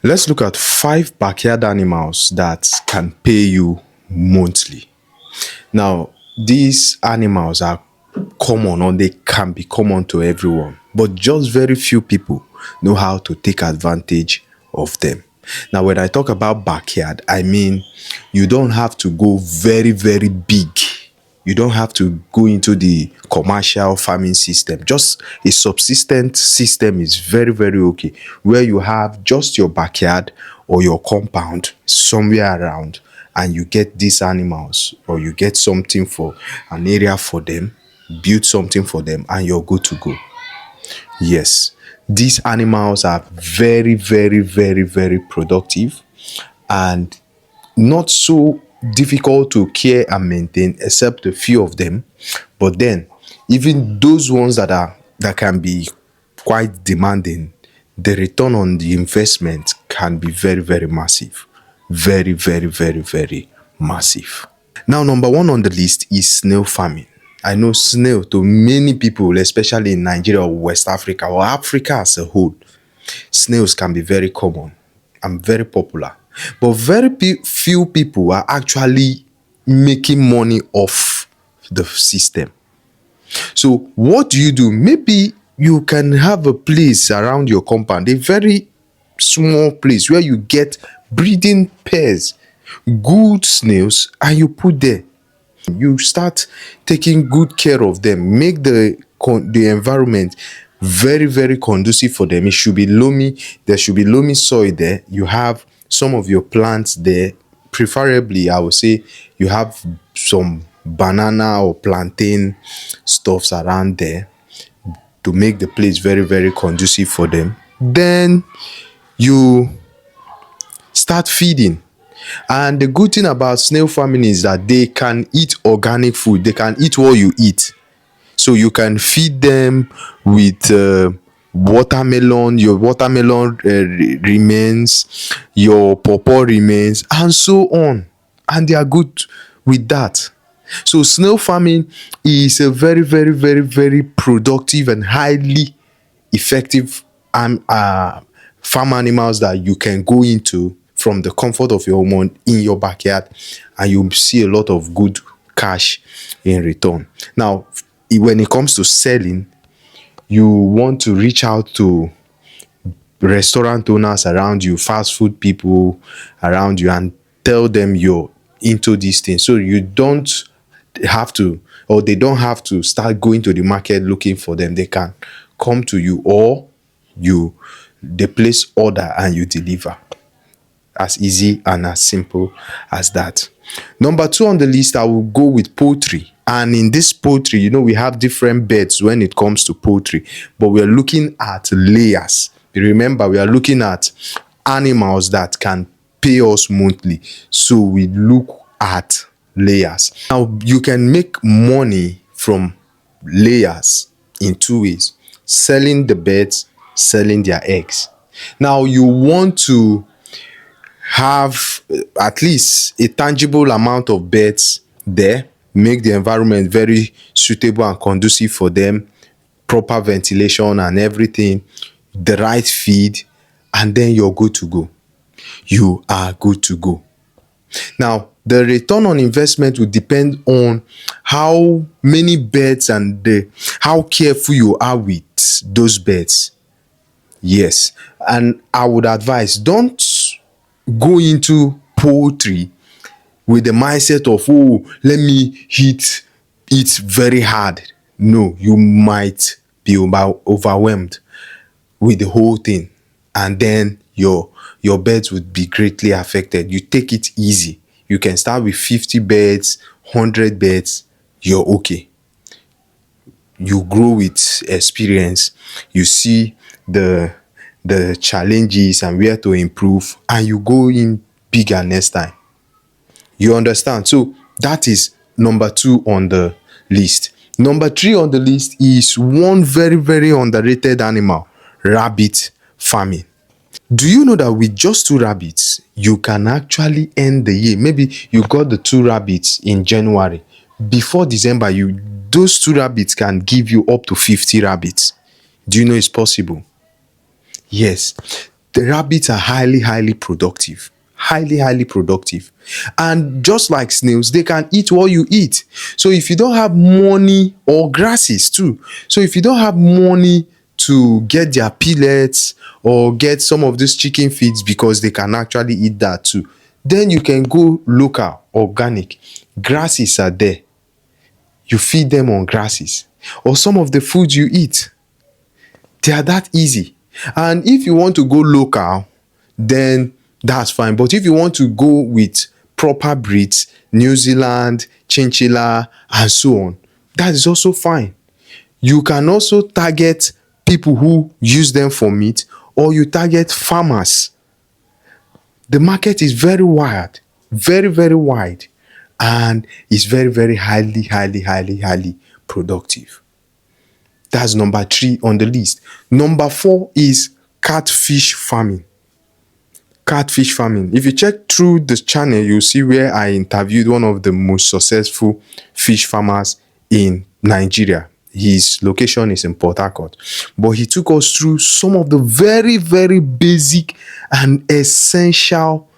Let's look at 5 backyard animals that can pay you monthly. Now, these animals are common, or they can be common to everyone, but just very few people know how to take advantage of them. Now, when I talk about backyard, I mean you don't have to go very, very big. You don't have to go into the commercial farming system. Just a subsistent system is very, very okay, where you have just your backyard or your compound somewhere around, and you get these animals, or you get something for an area for them, build something for them, and you're good to go. Yes, these animals are very, very, very, very productive, and not so difficult to care and maintain, except a few of them. But then, even those ones that can be quite demanding, the return on the investment can be very, very massive. Very, very, very, very massive. Now, number one on the list is snail farming. I know snail, to many people, especially in Nigeria or West Africa or Africa as a whole, snails can be very common and very popular. But very few people are actually making money off the system. So what do you do? Maybe you can have a place around your compound, a very small place where you get breeding pairs, good snails, and you put there. You start taking good care of them, make the environment very, very conducive for them. It should be loamy. There should be loamy soil there. You have some of your plants there. Preferably, I would say you have some banana or plantain stuffs around there to make the place very, very conducive for them. Then you start feeding. And the good thing about snail farming is that they can eat organic food. They can eat what you eat. So you can feed them with watermelon. Your watermelon remains, your pawpaw remains, and so on. And they are good with that. So snail farming is a very, very, very, very productive and highly effective farm animals that you can go into from the comfort of your home in your backyard, and you see a lot of good cash in return. Now, when it comes to selling, you want to reach out to restaurant owners around you, fast food people around you, and tell them you're into these things, so you don't have to, or they don't have to start going to the market looking for them. They can come to you, or they place order and you deliver. As easy and as simple as that. Number 2 on the list, I will go with poultry. And in this poultry, we have different beds when it comes to poultry, but we are looking at layers. Remember, we are looking at animals that can pay us monthly, so we look at layers. Now, you can make money from layers in 2 ways: selling the beds, selling their eggs. Now, you want to have at least a tangible amount of beds there, make the environment very suitable and conducive for them, proper ventilation and everything, the right feed, and then you're good to go. You are good to go. Now, the return on investment will depend on how many beds and how careful you are with those beds. Yes, and I would advise, don't go into poultry with the mindset of, oh, let me hit it very hard. No, you might be overwhelmed with the whole thing, and then your beds would be greatly affected. You take it easy. You can start with 50 beds, 100 beds. You're okay. You grow with experience. You see the challenges and where to improve, and you go in bigger next time. You understand? So that is number 2 on the list. Number 3 on the list is one very, very underrated animal: rabbit farming. Do you know that with just 2 rabbits, you can actually end the year? Maybe you got the 2 rabbits in January. Before December, those 2 rabbits can give you up to 50 rabbits. Do you know it's possible? Yes. The rabbits are highly productive, highly productive. And just like snails, they can eat what you eat. So if you don't have money, or grasses too, so if you don't have money to get their pellets or get some of these chicken feeds, because they can actually eat that too, then you can go local, organic. Grasses are there, you feed them on grasses, or some of the foods you eat, they are that easy. And if you want to go local, then that's fine. But if you want to go with proper breeds, New Zealand, chinchilla, and so on, that is also fine. You can also target people who use them for meat, or you target farmers. The market is very wide, very wide, and it's very highly productive. That's number 3 on the list. Number 4 is catfish farming. Catfish farming. If you check through the channel, you'll see where I interviewed one of the most successful fish farmers in Nigeria. His location is in Port Harcourt, but he took us through some of the very basic and essential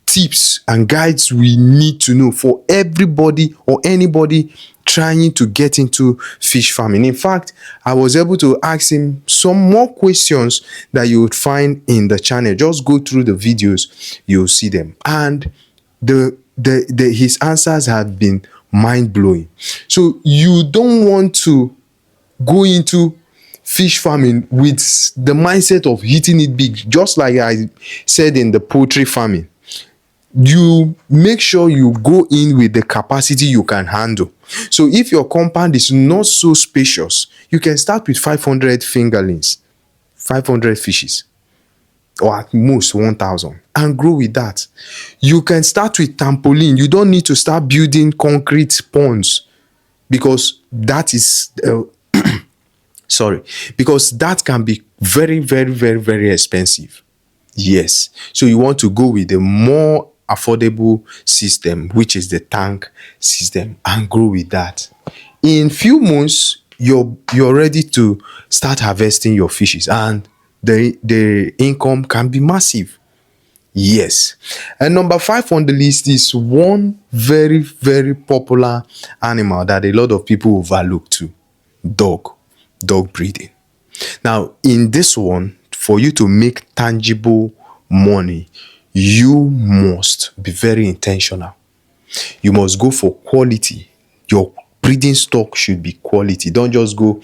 tips and guides we need to know for everybody or anybody trying to get into fish farming. In fact, I was able to ask him some more questions that you would find in the channel. Just go through the videos, you'll see them. And his answers have been mind-blowing. So you don't want to go into fish farming with the mindset of hitting it big, just like I said in the poultry farming. You make sure you go in with the capacity you can handle. So if your compound is not so spacious, you can start with 500 fingerlings, 500 fishes, or at most 1,000, and grow with that. You can start with trampoline. You don't need to start building concrete ponds, because that is because that can be very expensive. Yes, so you want to go with a more affordable system, which is the tank system, and grow with that. In few months, you're ready to start harvesting your fishes, and the income can be massive. Yes. And number 5 on the list is one very popular animal that a lot of people overlook too: dog breeding. Now, in this one, for you to make tangible money, you must be very intentional. You must go for quality. Your breeding stock should be quality. Don't just go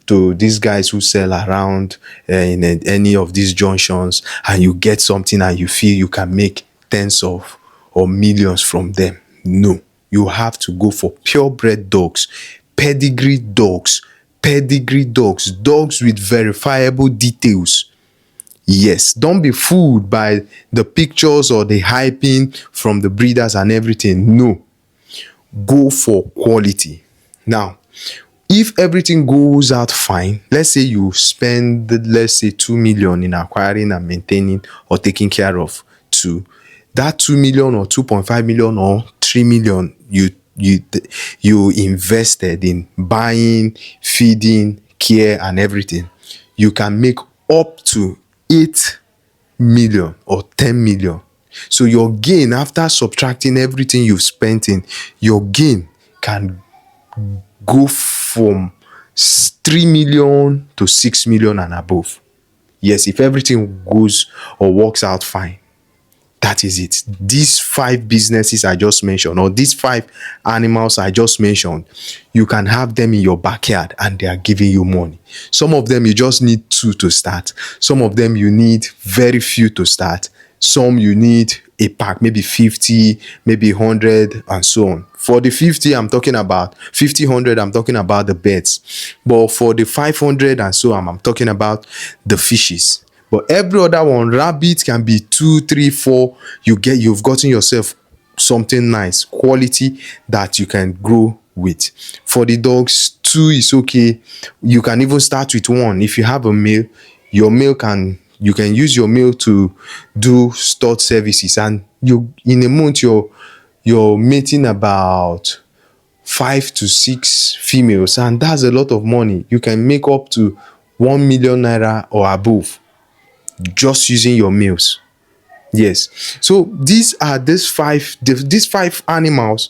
to these guys who sell around in any of these junctions, and you get something and you feel you can make tens of or millions from them. No, you have to go for purebred dogs, pedigree dogs, dogs with verifiable details. Yes, don't be fooled by the pictures or the hyping from the breeders and everything. No, go for quality. Now, if everything goes out fine, let's say you spend, let's say 2 million in acquiring and maintaining or taking care of two, that 2 million or 2.5 million or 3 million you invested in buying, feeding, care and everything, you can make up to 8 million or 10 million. So your gain, after subtracting everything you've spent in, your gain can go from 3 million to 6 million and above. Yes, if everything goes or works out fine. That is it. These 5 businesses I just mentioned, or these 5 animals I just mentioned, you can have them in your backyard and they are giving you money. Some of them you just need 2 to start. Some of them you need very few to start. Some you need a pack, maybe 50, maybe 100 and so on. For the 50, I'm talking about 50, 100, I'm talking about the beds. But for the 500 and so on, I'm talking about the fishes. But every other one, rabbit can be 2, 3, 4. You've gotten yourself something nice, quality that you can grow with. For the dogs, 2 is okay. You can even start with 1. If you have a male, you can use your male to do stud services, and in a month you're mating about 5 to 6 females, and that's a lot of money. You can make up to 1 million naira or above. just using your meals. Yes. So these five animals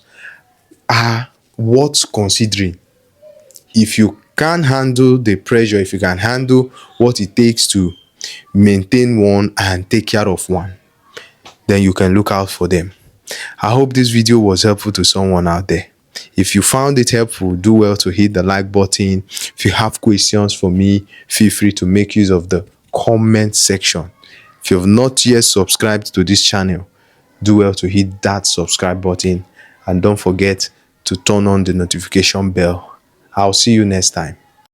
are worth considering. If you can handle the pressure, if you can handle what it takes to maintain one and take care of one, then you can look out for them. I hope this video was helpful to someone out there. If you found it helpful, do well to hit the like button. If you have questions for me, feel free to make use of the comment section. If you have not yet subscribed to this channel, do well to hit that subscribe button, and don't forget to turn on the notification bell. I'll see you next time.